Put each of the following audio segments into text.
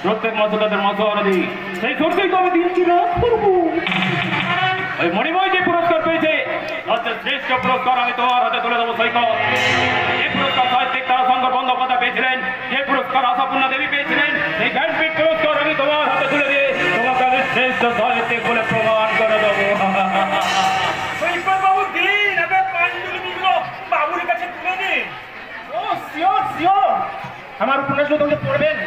প্রত্যেক মাসে তাদের মাসোয়ারা দিই, সেই সত্যিই তো আমি দিনটি রাত করবো। ওই মণিময় যে পুরস্কার পেয়েছে, রাজ্যের শ্রেষ্ঠ পুরস্কার আমি তোমার হাতে তুলে দেবো সৈকত। যে পুরস্কার সাহিত্যিক তারাশঙ্কর বন্দ্যোপাধ্যায় পেয়েছিলেন, যে পুরস্কার আশাপূর্ণা দেবী পেয়েছিলেন, সেই জ্ঞানপীঠ পুরস্কার আমি তোমার হাতে তুলে দিয়ে তোমাকে আমি শ্রেষ্ঠ সাহিত্যিক বলে প্রমাণ করে দেবো। সৈকত বাবু দিন, এবার পাণ্ডুলিপিগুলো বাবুর কাছে তুলে দিন। ও শিওর শিওর, আমার উপন্যাসগুলো তুমি পড়বেন।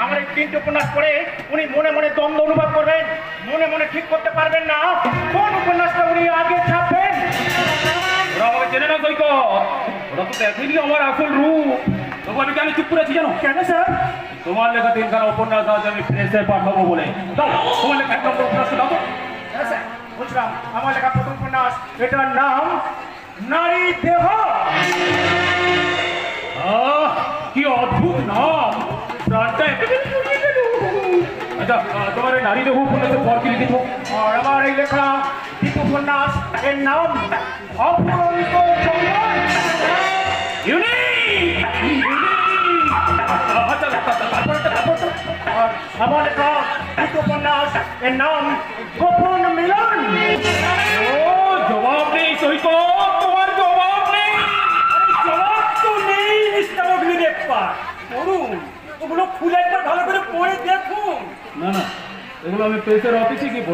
আমার এই 3টি উপন্যাস পড়ে উনি মনে মনে দ্বন্দ্ব অনুভব করবেন, মনে মনে ঠিক করতে পারবেন না কোন উপন্যাসটা উনি আগে ছাপবেন। ওরা আমাকে চেনে না সৈকত, ওরা তো দেখেনি আমার আসল রূপ। তবু আমি কেন চুপ করেছি জানো? কেন স্যার? তোমার লেখা 3খানা উপন্যাস আজ আমি প্রেসে পাঠাবো বলে। দাও তোমার লেখা 1 নম্বর উপন্যাসটা দাও তো। হ্যাঁ স্যার, বুঝলাম। আমার লেখা প্রথম উপন্যাস, এটার নাম নারী দেহ। কি অদ্ভুত নাম, প্রাণটা একেবারে জুড়িয়ে গেল। আচ্ছা, তোমার এই নারী দেহ উপন্যাসের পর কি লিখেছ? আর আমার এই লেখা দ্বিতীয় উপন্যাস, এর নাম অফুরন্ত যৌবন। ইউনিক! আচ্ছা, তারপরটা। আর আমার লেখা দ্বিতীয় উপন্যাস, এর নাম গোপন মিলন। ও জবাব নেই সৈকত, তোমার জবাব নেই। জবাব তো নেই মিস্টার অগ্নিদেবপা। পড়ুন, ওগুলো খুলে একবার ভালো করে পড়ে দেখুন। না, এগুলো আমি প্রেসের অফিসে গিয়ে